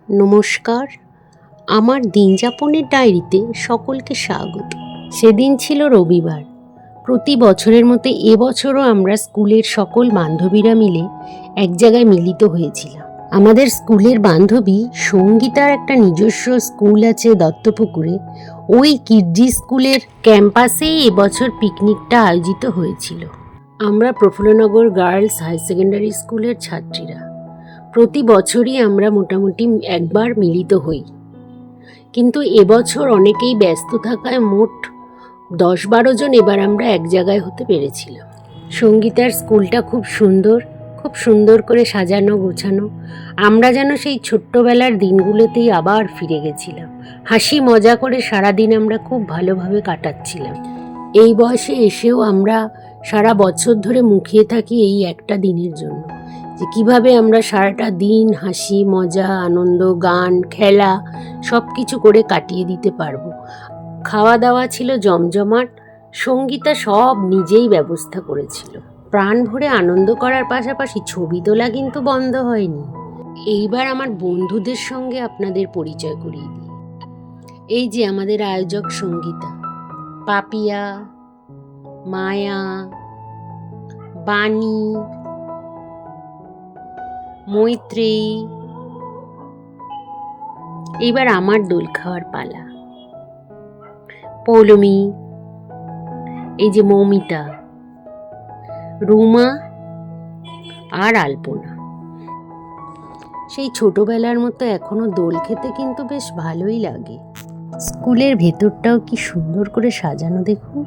নমস্কার, আমার দিনযাপনের ডায়েরিতে সকলকে স্বাগত। সেদিন ছিল রবিবার। প্রতি বছরের মতো এবছরও আমরা স্কুলের সকল বান্ধবীরা মিলে এক জায়গায় মিলিত হয়েছিলাম। আমাদের স্কুলের বান্ধবী সঙ্গীতার একটা নিজস্ব স্কুল আছে দত্তপুকুরে। ওই কিডজি স্কুলের ক্যাম্পাসেই এবছর পিকনিকটা আয়োজিত হয়েছিল। আমরা প্রফুল্লনগর গার্লস হাই সেকেন্ডারি স্কুলের ছাত্রীরা প্রতি বছরই আমরা মোটামুটি একবার মিলিত হই, কিন্তু এবছর অনেকেই ব্যস্ত থাকায় মোট 10-12 জন এবার আমরা এক জায়গায় হতে পেরেছিলাম। সঙ্গীতার স্কুলটা খুব সুন্দর করে সাজানো গোছানো। আমরা যেন সেই ছোট্টবেলার দিনগুলোতেই আবার ফিরে গেছিলাম। হাসি মজা করে সারাদিন আমরা খুব ভালোভাবে কাটাচ্ছিলাম। এই বয়সে এসেও আমরা সারা বছর ধরে মুখিয়ে থাকি এই একটা দিনের জন্য, যে কীভাবে আমরা সারাটা দিন হাসি মজা আনন্দ গান খেলা সব কিছু করে কাটিয়ে দিতে পারবো। খাওয়া দাওয়া ছিল জমজমাট। সঙ্গীতা সব নিজেই ব্যবস্থা করেছিল। প্রাণ ভরে আনন্দ করার পাশাপাশি ছবি তোলা কিন্তু বন্ধ হয়নি। এইবার আমার বন্ধুদের সঙ্গে আপনাদের পরিচয় করিয়ে দিই। এই যে আমাদের আয়োজক সঙ্গীতা, পাপিয়া, মায়া, বাণী, মৈত্রেয়ী। এইবার আমার দোল খাওয়ার পালা। পৌলমী, এই যে মৌমিতা, রুমা আর আলপনা। সেই ছোটবেলার মতো এখনো দোল খেতে কিন্তু বেশ ভালোই লাগে। স্কুলের ভেতরটাও কি সুন্দর করে সাজানো দেখুন।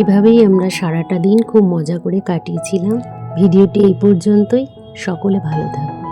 এভাবেই আমরা সারাটা দিন খুব মজা করে কাটিয়েছিলাম। ভিডিওটি এই পর্যন্তই। সকলে ভালো থাকবে।